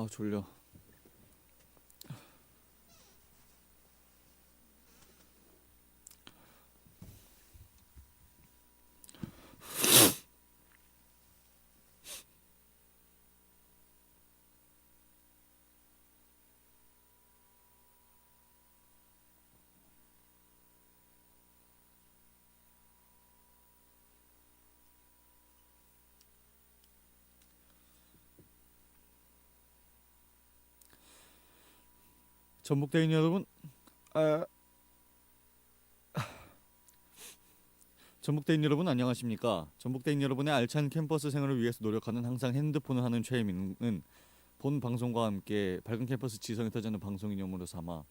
아 졸려. 전북대인 여러분, 아, 전북대인 여러분 안녕하십니까? 전북대인 여러분의 알찬 캠퍼스 생활을 위해서 노력하는 항상 핸드폰을 하는 최혜민은 본 방송과 함께 밝은 캠퍼스 지성이 터지는 방송 이념으로 삼아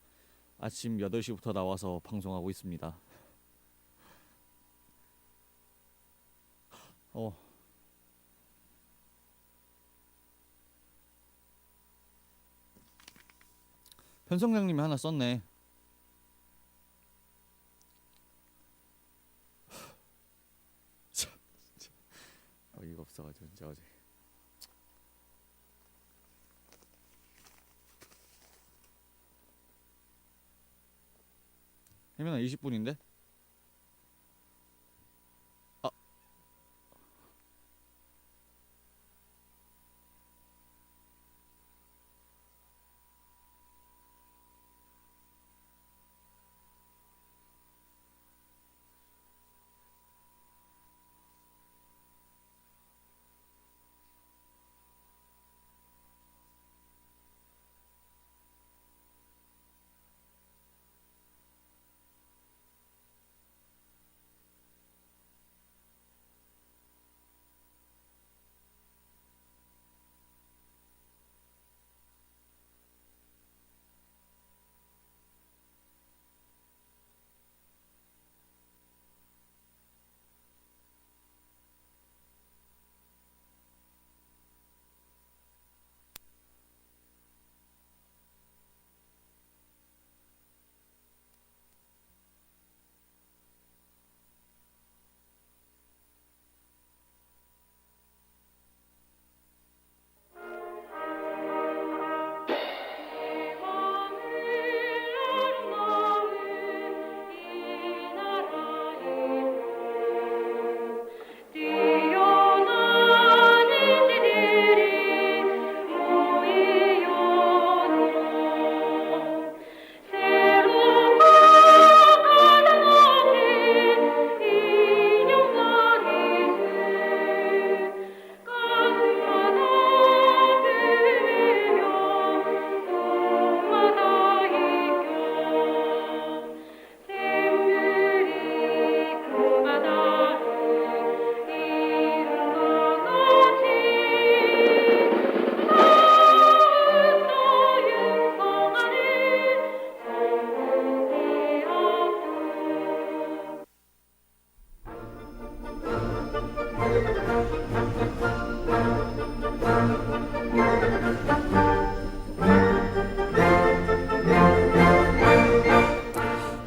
아침 8시부터 나와서 방송하고 있습니다. 편성장님이 하나 썼네. 어이가 없어가지고 진짜 어제. 혜민아 20분인데? 아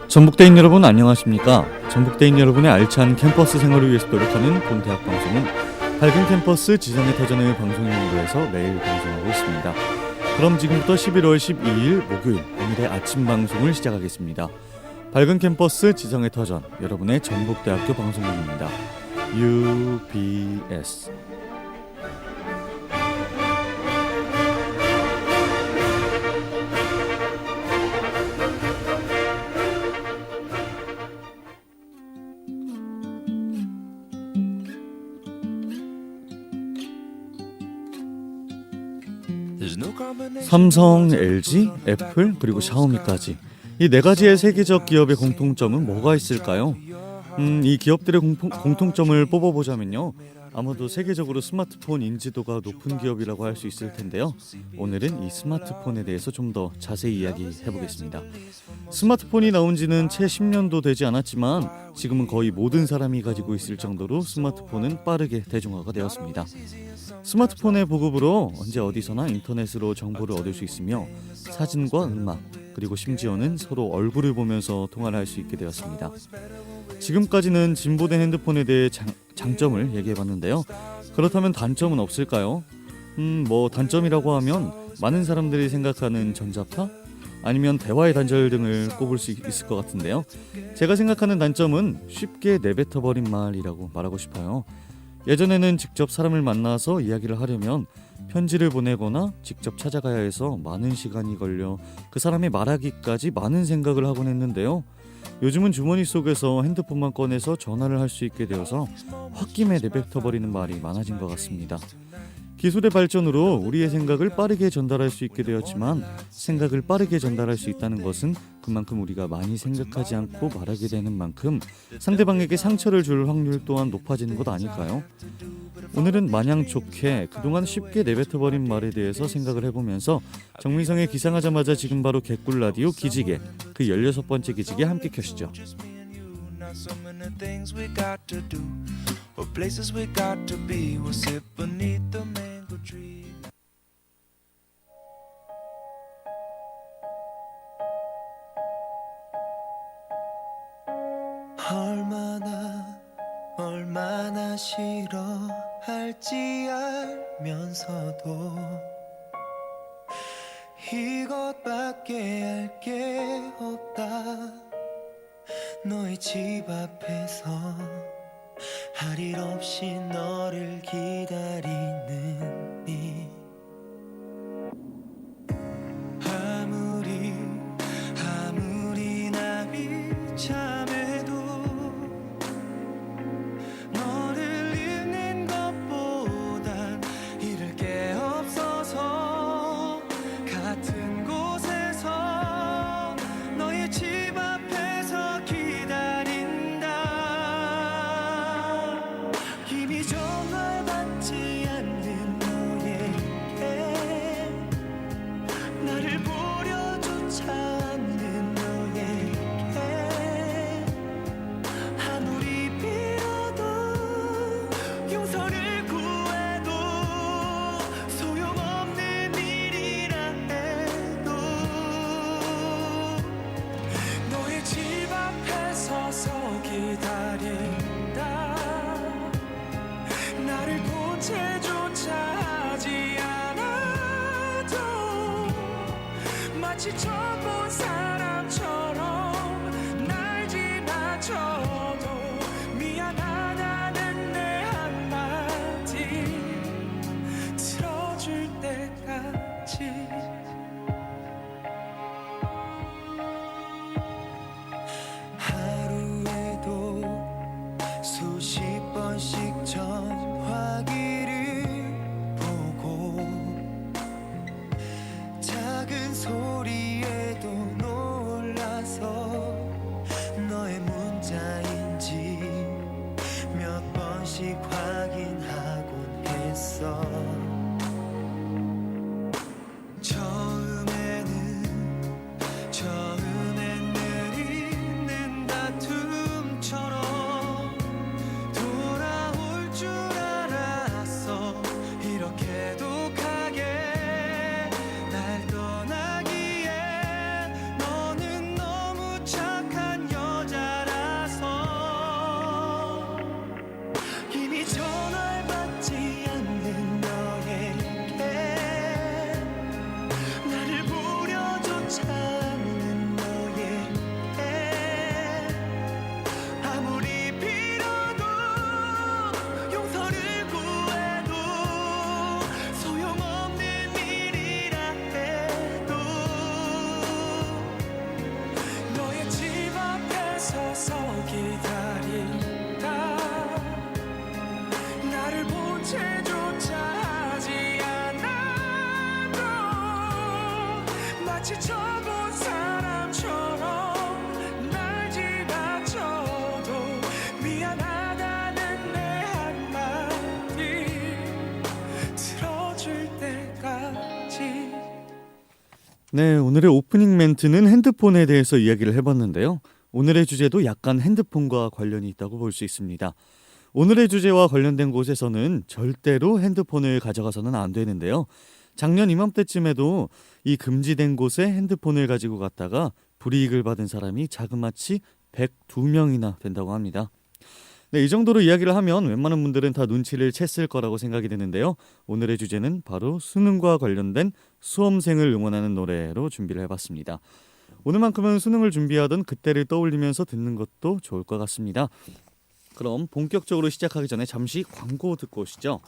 전북대인 여러분 안녕하십니까? 전북대인 여러분의 알찬 캠퍼스 생활을 위해서 노력하는 본대학 방송은 밝은 캠퍼스 지성의 터전의 방송연구에서 매일 방송하고 있습니다. 그럼 지금부터 11월 12일 목요일 오늘의 아침 방송을 시작하겠습니다. 밝은 캠퍼스 지성의 터전 여러분의 전북대학교 방송국입니다. UBS 삼성, LG, 애플 그리고 샤오미까지 이 네 가지의 세계적 기업의 공통점은 뭐가 있을까요? 이 기업들의 공통점을 뽑아보자면요, 아마도 세계적으로 스마트폰 인지도가 높은 기업이라고 할 수 있을 텐데요. 오늘은 이 스마트폰에 대해서 좀 더 자세히 이야기해보겠습니다. 스마트폰이 나온 지는 채 10년도 되지 않았지만 지금은 거의 모든 사람이 가지고 있을 정도로 스마트폰은 빠르게 대중화가 되었습니다. 스마트폰의 보급으로 언제 어디서나 인터넷으로 정보를 얻을 수 있으며 사진과 음악 그리고 심지어는 서로 얼굴을 보면서 통화를 할 수 있게 되었습니다. 지금까지는 진보된 핸드폰에 대해 장점을 얘기해봤는데요. 그렇다면 단점은 없을까요? 단점이라고 하면 많은 사람들이 생각하는 전자파? 아니면 대화의 단절 등을 꼽을 수 있을 것 같은데요. 제가 생각하는 단점은 쉽게 내뱉어버린 말이라고 말하고 싶어요. 예전에는 직접 사람을 만나서 이야기를 하려면 편지를 보내거나 직접 찾아가야 해서 많은 시간이 걸려 그 사람의 말하기까지 많은 생각을 하곤 했는데요. 요즘은 주머니 속에서 핸드폰만 꺼내서 전화를 할 수 있게 되어서 홧김에 내뱉어버리는 말이 많아진 것 같습니다. 기술의 발전으로 우리의 생각을 빠르게 전달할 수 있게 되었지만 생각을 빠르게 전달할 수 있다는 것은 그만큼 우리가 많이 생각하지 않고 말하게 되는 만큼 상대방에게 상처를 줄 확률 또한 높아지는 것 아닐까요? 오늘은 마냥 좋게 그동안 쉽게 내뱉어버린 말에 대해서 생각을 해보면서 정민성의 기상하자마자 지금 바로 개꿀 라디오 기지개 그 16번째 기지개 함께 켜시죠. So many things we got to do, or places we got to be. We'll sit beneath the mango tree. 얼마나 싫어할지 알면서도 이것밖에 할 게 없다. 너의 집 앞에서 할 일 없이 너를 기다리는 이 아무리 남이 참해도 너를 잊는 것보단 잃을 게 없어서 같은 곳에서 너의 집 앞에서 기다린다. 이미 전화 받지 않는 너에게 나를 보려조차 않는 너에게 아무리 빌어도 용서를 구해도 소용없는 일이라 해도 너의 집 앞에 서서 기다린다. 나를 본 채조차 하지 않아도 마치 처음 본 사람처럼 날 지나쳐도 미안하다는 내 한마디 들어줄 때까지. 하루에도 수십 번씩 전화기를 보고 작은 소리에도 놀라서 너의 문자인지 몇 번씩 확인하곤 했어. 처음엔 늘 있는 다툼처럼 돌아올 줄 알았어. 이렇게 독하게 날 떠나기에 너는 너무 착한 여자라서 이미 전화를 받지 않는 너에게 나를 보려조차 않는 너에게 아무리 빌어도 용서를 구해도 소용없는 일이라 해도 너의 집 앞에 서서 기다린다. 나를 본 채조차 하지 않아도 마치 처음 본 사람처럼 날 지나쳐도 미안하다는 내 한마디 들어줄 때까지. 네, 오늘의 오프닝 멘트는 핸드폰에 대해서 이야기를 해봤는데요. 오늘의 주제도 약간 핸드폰과 관련이 있다고 볼 수 있습니다. 오늘의 주제와 관련된 곳에서는 절대로 핸드폰을 가져가서는 안 되는데요. 작년 이맘때쯤에도 이 금지된 곳에 핸드폰을 가지고 갔다가 불이익을 받은 사람이 자그마치 102명이나 된다고 합니다. 네, 이 정도로 이야기를 하면 웬만한 분들은 다 눈치를 챘을 거라고 생각이 드는데요. 오늘의 주제는 바로 수능과 관련된 수험생을 응원하는 노래로 준비를 해봤습니다. 오늘만큼은 수능을 준비하던 그때를 떠올리면서 듣는 것도 좋을 것 같습니다. 그럼 본격적으로 시작하기 전에 잠시 광고 듣고 오시죠.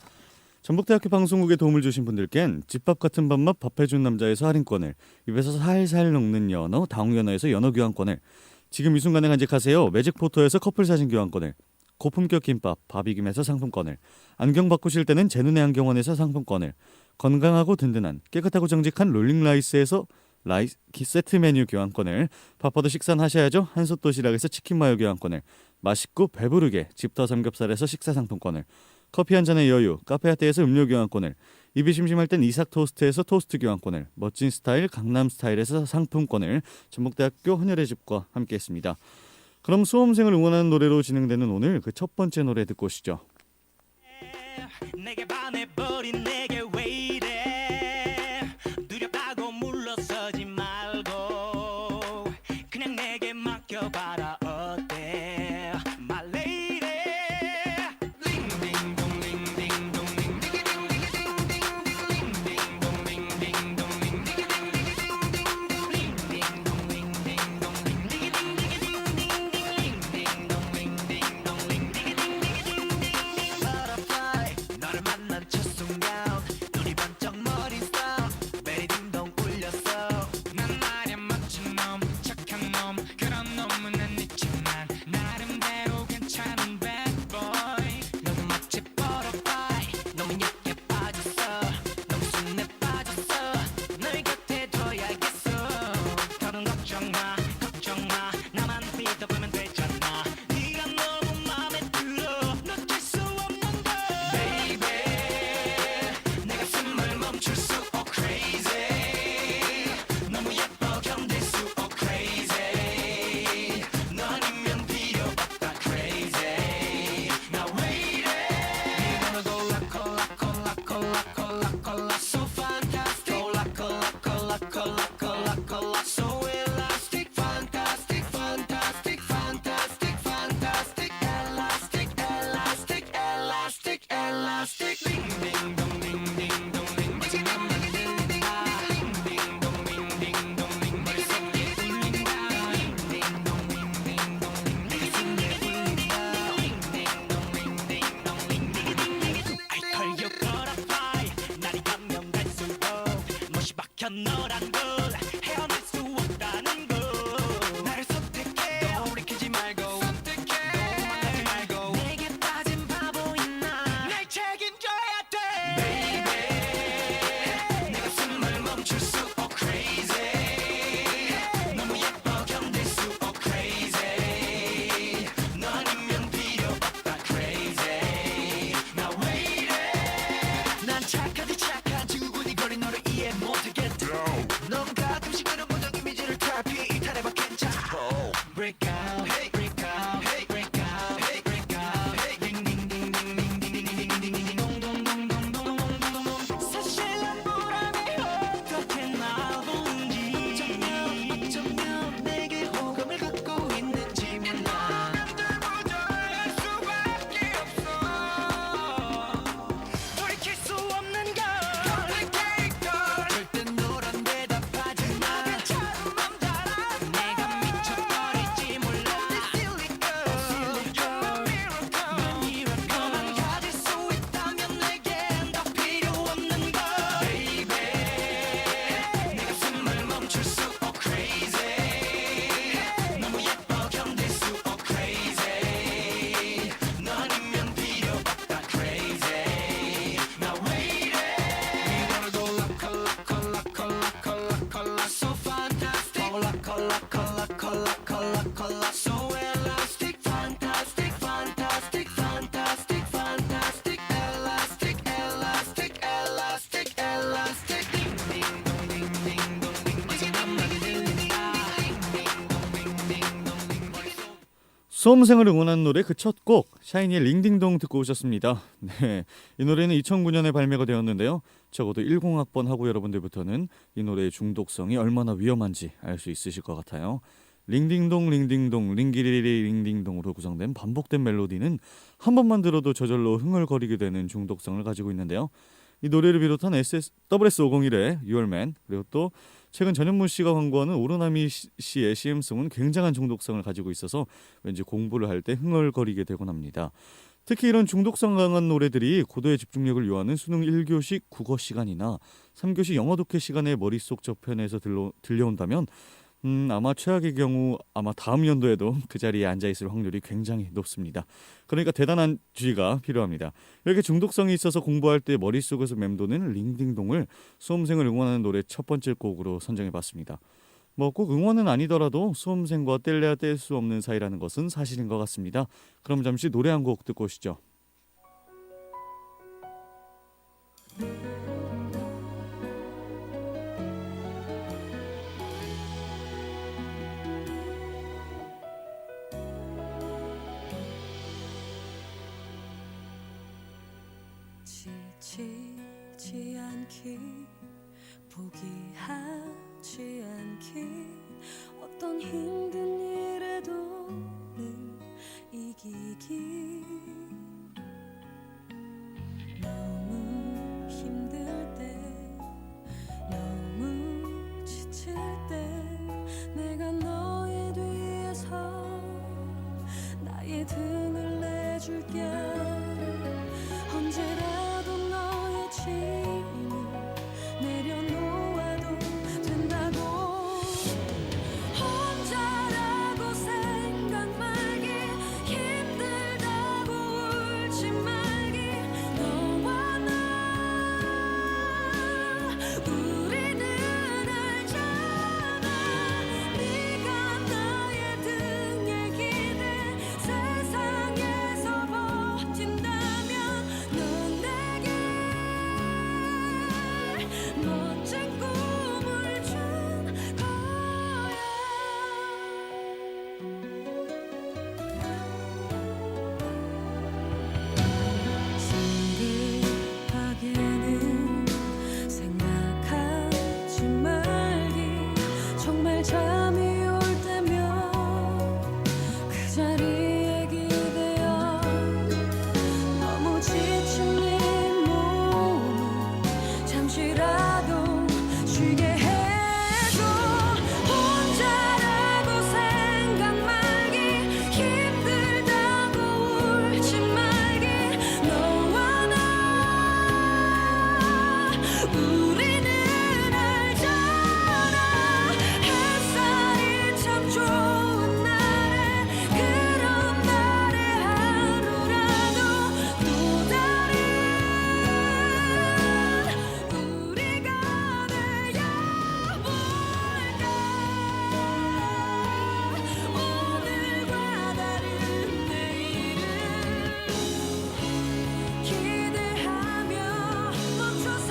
전북대학교 방송국에 도움을 주신 분들께는 집밥 같은 밥맛 밥해준 남자에서 할인권을, 입에서 살살 녹는 연어 다홍연어에서 연어 교환권을, 지금 이 순간에 간직하세요 매직포토에서 커플 사진 교환권을, 고품격 김밥 바비김에서 상품권을, 안경 바꾸실 때는 제눈의 안경원에서 상품권을, 건강하고 든든한 깨끗하고 정직한 롤링라이스에서 세트 메뉴 교환권을, 바빠도 식사는 하셔야죠 한솥 도시락에서 치킨 마요 교환권을, 맛있고 배부르게 집터 삼겹살에서 식사 상품권을, 커피 한 잔의 여유 카페아떼에서 음료 교환권을, 입이 심심할 땐 이삭 토스트에서 토스트 교환권을, 멋진 스타일 강남 스타일에서 상품권을 전북대학교 헌혈의 집과 함께했습니다. 그럼 수험생을 응원하는 노래로 진행되는 오늘 그 첫 번째 노래 듣고 오시죠. 내게 반해버린 내게 왜 이래 두렵다고 물러서지 말고 그냥 내게 맡겨봐라 어때 My lady Butterfly 너를 만난 첫 순간 눈이 번쩍 머리 stop 베리딩동 울렸어 난 말야 멋진 놈 착한 놈 그런 놈은 아니지만 나름대로 괜찮은 bad boy 너도 마치 butterfly 너무 얇게 빠졌어 너무 순해 빠졌어 널 곁에 둬야겠어 더는 걱정 마 나만 믿어보면 되잖아 네가 너무 맘에 들어 놓칠 수 없는 걸 Baby 내 가슴을 멈출 수 crazy 너무 예뻐 견딜 수 crazy 너 아니면 필요 없다 crazy Now wait it 네가 골라 so fantastic 골라 so elastic fantastic elastic ding ding dong ding ding dong ding 마지막만 들린다 ding ding dong ding ding dong ding 머릿속에 울린다 ding ding dong ding ding dong ding 내 가슴에 울린다 ding ding dong ding ding dong ding I call you butterfly 날이 가면 갈수록 못이 박혀 너란 걸 헤어날 수 없다는 걸 나를 선택해 너 돌이키지 말고 선택해 너 만나지 말고 내게 빠진 바보인 날 책임져야 돼 Baby 내 가슴을 멈출 수 crazy 너무 예뻐 견딜 수 crazy 너 아니면 필요 없다 crazy Now wait it 난 착하디 착한 지구군이 너를 이해 못하겠다 넌 가끔씩 그런 부정 이미지를 탈피 이탈해봐 괜찮아 Break out break out break out break out 딩딩딩딩딩딩딩딩딩딩 동동동동동동동동 사실 난 불안해 어떻게 날 보는지 어쩌면 내게 호감을 갖고 있는지 몰라 부정할 수밖에 없어 돌이킬 수 없는 걸 Complicated 절대 너란 대답하지 마 괜찮은 맘자라 내가 미쳐버릴지 몰라 Silly girl You're a miracle 너만 가질 수 있다면 내겐 더 필요 없는 걸 Baby 내 가슴을 멈출 수 crazy 너무 예뻐 견딜 수 crazy 너 아니면 필요 없다 crazy Now wait it we wanna go color so fantastic color so elastic fantastic elastic ding ding dong ding ding dong ding 마지막만 들린다 ding ding dong ding ding dong ding 머릿속 수험생을 응원하는 노래 그 첫 곡 샤이니의 링딩동 듣고 오셨습니다. 네, 이 노래는 2009년에 발매가 되었는데요. 적어도 10학번 하고 여러분들부터는 이 노래의 중독성이 얼마나 위험한지 알 수 있으실 것 같아요. 링딩동 링딩동 링기리리 링딩동으로 구성된 반복된 멜로디는 한 번만 들어도 저절로 흥얼거리게 되는 중독성을 가지고 있는데요. 이 노래를 비롯한 WS501의 Your Man, 그리고 또 최근 전현무 씨가 광고하는 오로나미 씨의 CM송은 굉장한 중독성을 가지고 있어서 왠지 공부를 할 때 흥얼거리게 되곤 합니다. 특히 이런 중독성 강한 노래들이 고도의 집중력을 요하는 수능 1교시 국어 시간이나 3교시 영어 독해 시간에 머릿속 저편에서 들려온다면 아마 최악의 경우 아마 다음 연도에도 그 자리에 앉아있을 확률이 굉장히 높습니다. 그러니까 대단한 주의가 필요합니다. 이렇게 중독성이 있어서 공부할 때 머릿속에서 맴도는 링딩동을 수험생을 응원하는 노래 첫 번째 곡으로 선정해봤습니다. 뭐 꼭 응원은 아니더라도 수험생과 뗄래야 뗄 수 없는 사이라는 것은 사실인 것 같습니다. 그럼 잠시 노래 한 곡 듣고 오시죠. 지치지 않기 포기하지 않기 어떤 힘든 일에도 늘 이기기 너무 힘들 때 너무 지칠 때 내가 너의 뒤에서 나의 등을 내줄게 언제라도 너의 짐을 내려놓아도 된다고 혼자라고 생각 말기 힘들다고 울지 말기 너와 나 우리는 알잖아 네가 나의 등에 기대 세상에서 버틴다면 넌 내게 멋진 꿈을 준 거야 시리하게는 생각하지 말기 정말 잠이 올 때면 그 자리에 기대어 너무 지친 네 몸을 잠시라도 쉬게 해줘 혼자라고 생각 말기 힘들다고 울지 말기 너와 나 우리는 알잖아 햇살이 참 좋은 날에 그런 날에 하루라도 또 다른 우리가 되어볼까 오늘과 다른 내일을 기대하며 멈춰설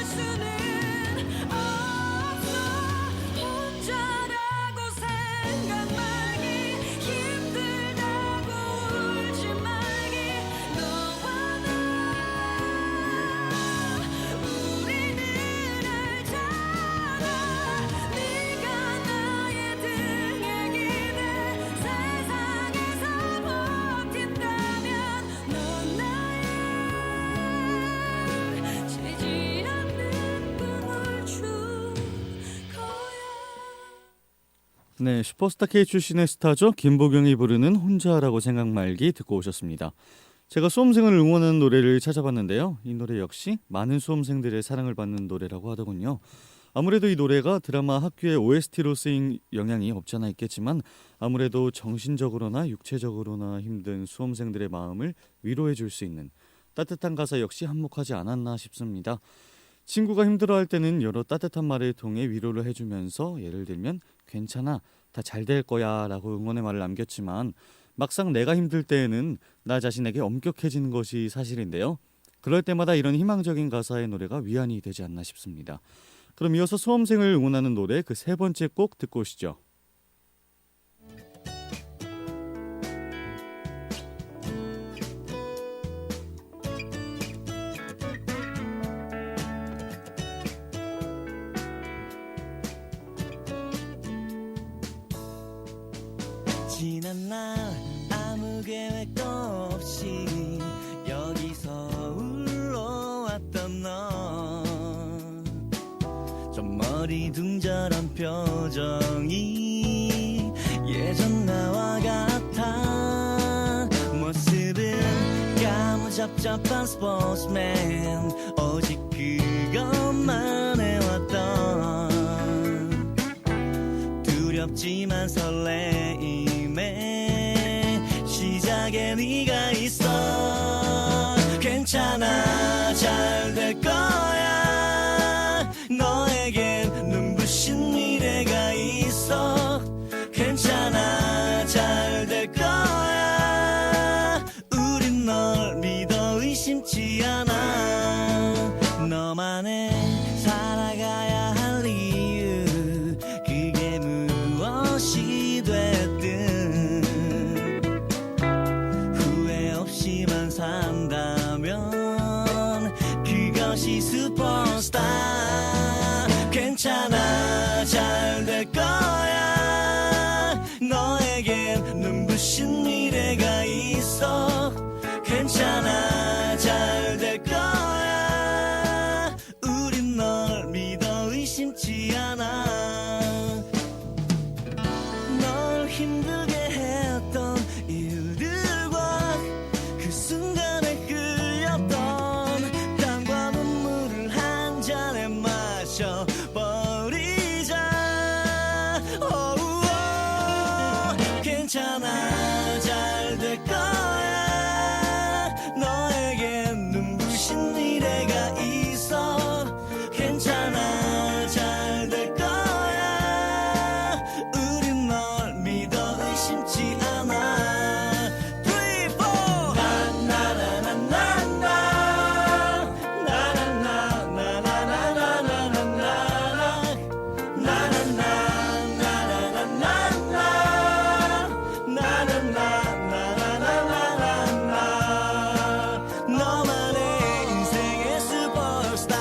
수는 없어 혼자라고 생각 말기 힘들다고 울지 말기 너와 나 우리는 알잖아 네가 나의 등에 기대 세상에서 버틴다면 넌 나의 지지 않는 꿈을 줄 거야 네, 슈퍼스타 K 출신의 스타죠. 김보경이 부르는 혼자라고 생각 말기 듣고 오셨습니다. 제가 수험생을 응원하는 노래를 찾아봤는데요. 이 노래 역시 많은 수험생들의 사랑을 받는 노래라고 하더군요. 아무래도 이 노래가 드라마 학교의 OST로 쓰인 영향이 없지 않아 있겠지만 아무래도 정신적으로나 육체적으로나 힘든 수험생들의 마음을 위로해 줄 수 있는 따뜻한 가사 역시 한몫하지 않았나 싶습니다. 친구가 힘들어할 때는 여러 따뜻한 말을 통해 위로를 해주면서 예를 들면 괜찮아, 다 잘 될 거야 라고 응원의 말을 남겼지만 막상 내가 힘들 때에는 나 자신에게 엄격해지는 것이 사실인데요. 그럴 때마다 이런 희망적인 가사의 노래가 위안이 되지 않나 싶습니다. 그럼 이어서 수험생을 응원하는 노래 그 세 번째 곡 듣고 오시죠. 지난 날 아무 계획도 없이 여기서 울러왔던 너 좀 머리둥절한 표정이 예전 나와 같아 모습은 까무잡잡한 스포츠맨 오직 그것만 해왔던 두렵지만 설레임에 시작에 네가 있어 괜찮아 잘 될 거야 너에겐 눈부신 미래가 있어 괜찮아 잘 될 거야 우린 널 믿어 의심치 않아 너만의 살아가야 할 이유 그게 무엇이 됐든 후회 없이만 산다면 그것이 슈퍼스타 괜찮아 잘 될 거야 너에겐 눈부신 미래가 있어 괜찮아 잘 될 거야 우린 널 믿어 의심치 않아 널 힘들게 했던 일들과 그 순간에 흘렸던 땀과 눈물을 한 잔에 마셔버리자 괜찮아 잘 될 거야 너에겐 눈부신 미래가 있어 괜찮아 잘 될 거야 우린 널 믿어 의심치 않아 3, 4 나나나나나나 너만의 인생의 슈퍼스타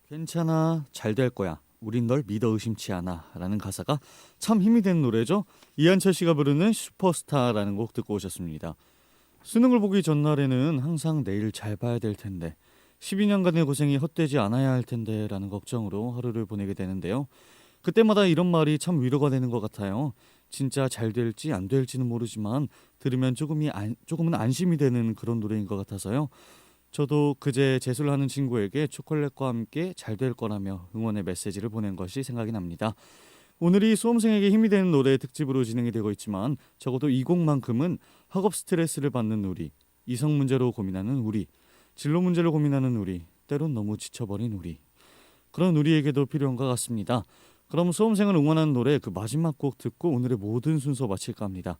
괜찮아 잘 될 거야 우린 널 믿어 의심치 않아 라는 가사가 참 힘이 되는 노래죠. 이한철 씨가 부르는 슈퍼스타라는 곡 듣고 오셨습니다. 수능을 보기 전날에는 항상 내일 잘 봐야 될 텐데 12년간의 고생이 헛되지 않아야 할 텐데 라는 걱정으로 하루를 보내게 되는데요. 그때마다 이런 말이 참 위로가 되는 것 같아요. 진짜 잘 될지 안 될지는 모르지만 들으면 조금은 안심이 되는 그런 노래인 것 같아서요. 저도 그제 재수를 하는 친구에게 초콜릿과 함께 잘 될 거라며 응원의 메시지를 보낸 것이 생각이 납니다. 오늘이 수험생에게 힘이 되는 노래 특집으로 진행이 되고 있지만 적어도 이 곡만큼은 학업 스트레스를 받는 우리, 이성 문제로 고민하는 우리, 진로 문제를 고민하는 우리, 때론 너무 지쳐버린 우리, 그런 우리에게도 필요한 것 같습니다. 그럼 수험생을 응원하는 노래 그 마지막 곡 듣고 오늘의 모든 순서 마칠까 합니다.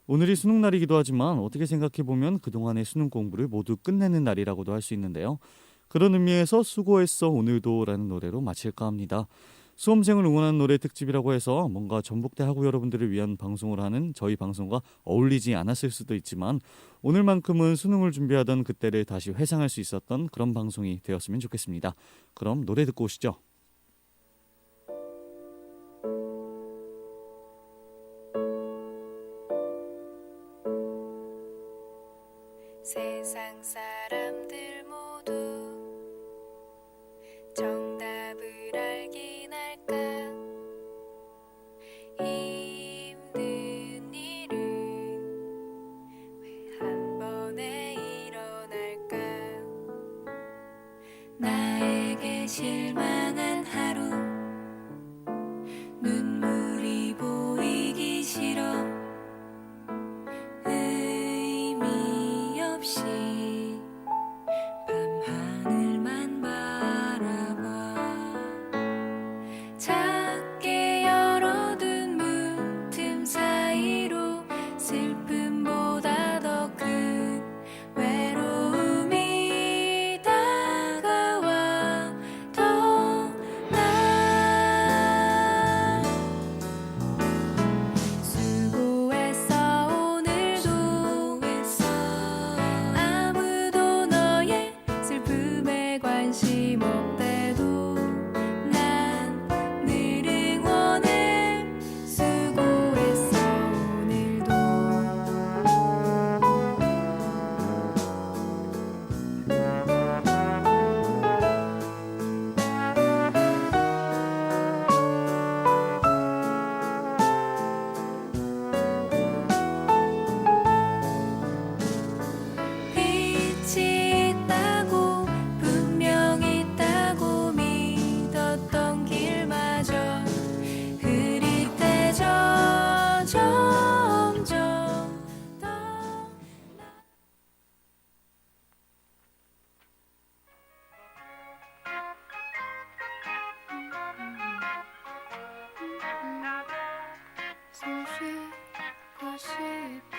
오늘이 수능 날이기도 하지만 어떻게 생각해보면 그동안의 수능 공부를 모두 끝내는 날이라고도 할 수 있는데요. 그런 의미에서 수고했어 오늘도 라는 노래로 마칠까 합니다. 수험생을 응원하는 노래 특집이라고 해서 뭔가 전북대 학우 여러분들을 위한 방송을 하는 저희 방송과 어울리지 않았을 수도 있지만 오늘만큼은 수능을 준비하던 그때를 다시 회상할 수 있었던 그런 방송이 되었으면 좋겠습니다. 그럼 노래 듣고 오시죠. 세상 사람들 모두 정답을 알긴 할까 힘든 일은 왜 한 번에 일어날까 나에게 실망한 하루 눈물이 보이기 싫어 의미 없이 싶어.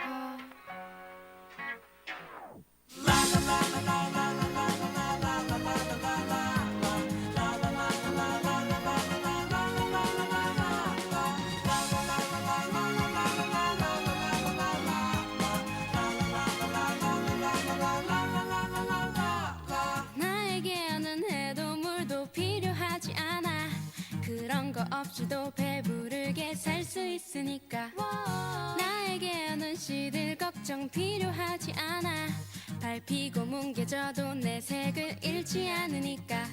나에게는 해도 물도 필요하지 않아. 그런 거 없이도 배부르게 살 수 있으니까. 나에게는 시들 걱정 필요하지 않아. 밟히고 뭉개져도 내 색을 잃지 않으니까.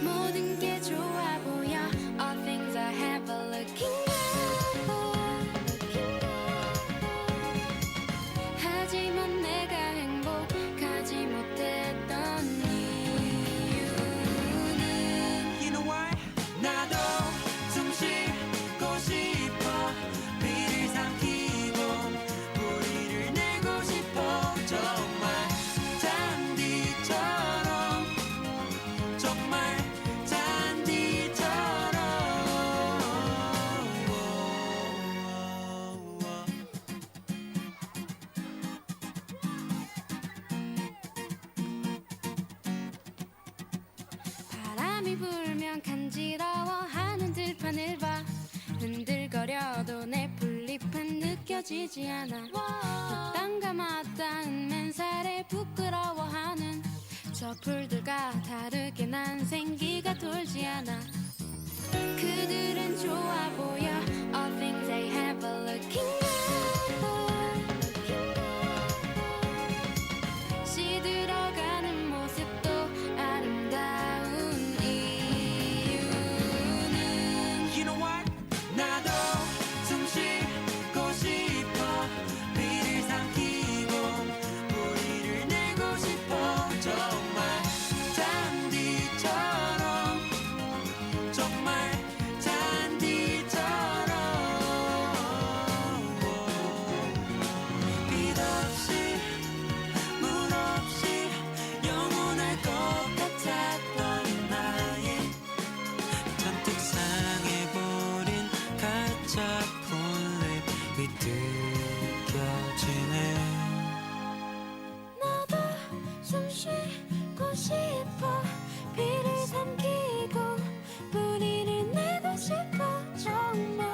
모든 게 좋아 보여. All things I have are looking good. 하지만 내가 행복하지 못했던 이유는 You know why? 나도 숨 쉬고 싶어. 비를 삼키고 뿌리를 내고 싶어. 정말 잔디처럼, 정말 잔디처럼. 바람이 불면 간지러워하는 들판을 봐. 흔들거려도 내 풀잎은 느껴지지 않아. 그땅과 맞닿은 맨살에 부끄러워하는 저 풀들과 다르게 난 생기가 돌지 않아. 그들은 좋아 보여. All things they have are looking good. 시들어가는 모습도 아름다운 이유는 You know what? 나도 숨 쉬고 싶어. 비를 삼키고 뿌리를 내고 싶어. 정말 잔디처럼, 정말 잔디처럼. 빛 없이 물 없이 영원할 것 같았던 나의 잔뜩 상해버린 가짜 풀잎이 느껴지네. 나도 숨 쉬고 싶어. 비를 삼키고 뿌리를 내고 싶어. 정말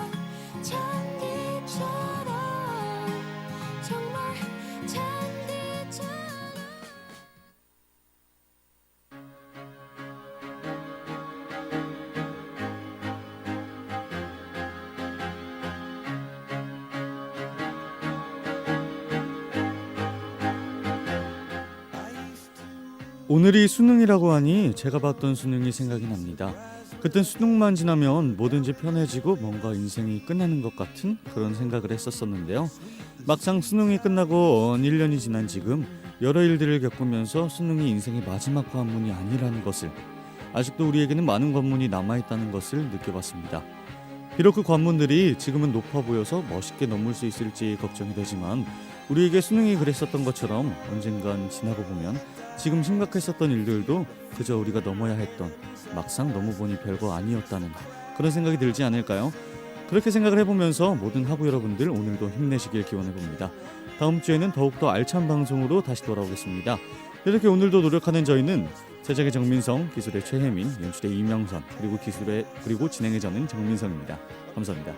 잔디처럼, 정말 잔디처럼. 오늘이 수능이라고 하니 제가 봤던 수능이 생각이 납니다. 그땐 수능만 지나면 뭐든지 편해지고 뭔가 인생이 끝나는 것 같은 그런 생각을 했었었는데요. 막상 수능이 끝나고 1년이 지난 지금 여러 일들을 겪으면서 수능이 인생의 마지막 관문이 아니라는 것을, 아직도 우리에게는 많은 관문이 남아있다는 것을 느껴봤습니다. 비록 그 관문들이 지금은 높아 보여서 멋있게 넘을 수 있을지 걱정이 되지만 우리에게 수능이 그랬었던 것처럼 언젠간 지나고 보면 지금 심각했었던 일들도 그저 우리가 넘어야 했던, 막상 넘어보니 별거 아니었다는 그런 생각이 들지 않을까요? 그렇게 생각을 해보면서 모든 하부 여러분들 오늘도 힘내시길 기원해봅니다. 다음 주에는 더욱더 알찬 방송으로 다시 돌아오겠습니다. 이렇게 오늘도 노력하는 저희는 제작의 정민성, 기술의 최혜민, 연출의 이명선, 그리고 진행의 저는 정민성입니다. 감사합니다.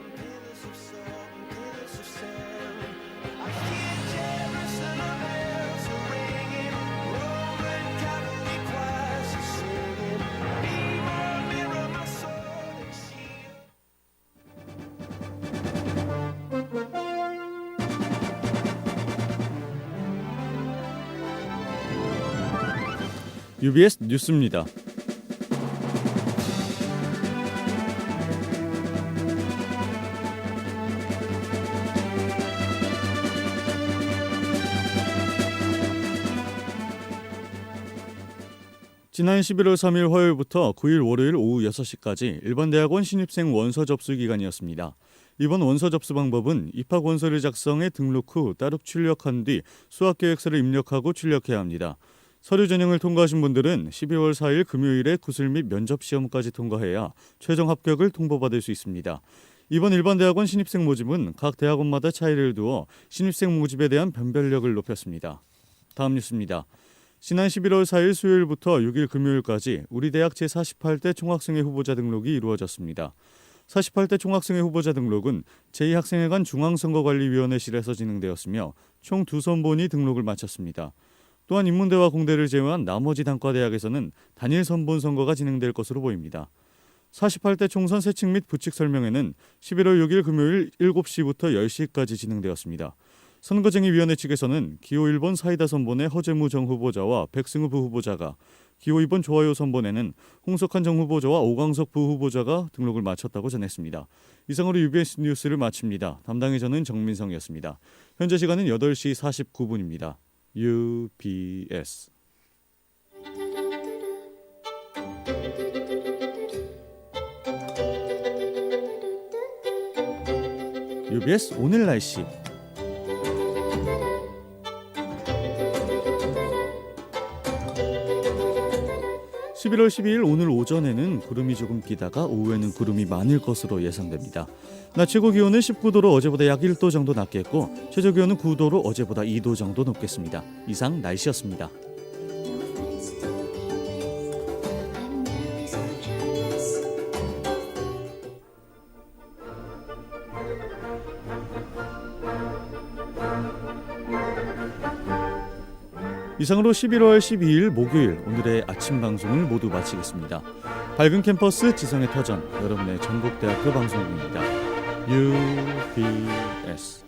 UBS 뉴스입니다. 지난 11월 3일 화요일부터 9일 월요일 오후 6시까지 일반 대학원 신입생 원서 접수 기간이었습니다. 이번 원서 접수 방법은 입학 원서를 작성해 등록 후 따로 출력한 뒤 수학계획서를 입력하고 출력해야 합니다. 서류 전형을 통과하신 분들은 12월 4일 금요일에 구술 및 면접 시험까지 통과해야 최종 합격을 통보받을 수 있습니다. 이번 일반대학원 신입생 모집은 각 대학원마다 차이를 두어 신입생 모집에 대한 변별력을 높였습니다. 다음 뉴스입니다. 지난 11월 4일 수요일부터 6일 금요일까지 우리 대학 제48대 총학생회 후보자 등록이 이루어졌습니다. 48대 총학생회 후보자 등록은 제2학생회관 중앙선거관리위원회실에서 진행되었으며 총 2선본이 등록을 마쳤습니다. 또한 인문대와 공대를 제외한 나머지 단과대학에서는 단일 선본 선거가 진행될 것으로 보입니다. 48대 총선 세칙 및 부칙 설명회는 11월 6일 금요일 7시부터 10시까지 진행되었습니다. 선거쟁의위원회 측에서는 기호 1번 사이다 선본의 허재무 정 후보자와 백승우 부 후보자가, 기호 2번 좋아요 선본에는 홍석한 정 후보자와 오광석 부 후보자가 등록을 마쳤다고 전했습니다. 이상으로 UBS 뉴스를 마칩니다. 담당 기자는 정민성이었습니다. 현재 시간은 8시 49분입니다. UBS UBS 오늘 날씨. (11월 12일) 오늘 오전에는 구름이 조금 끼다가 오후에는 구름이 많을 것으로 예상됩니다. 낮 최고 기온은 19도로 어제보다 약 1도 정도 낮겠고 최저 기온은 9도로 어제보다 2도 정도 높겠습니다. 이상 날씨였습니다. 이상으로 11월 12일 목요일 오늘의 아침 방송을 모두 마치겠습니다. 밝은 캠퍼스 지성의 터전, 여러분의 전국대학교 방송국입니다. UBS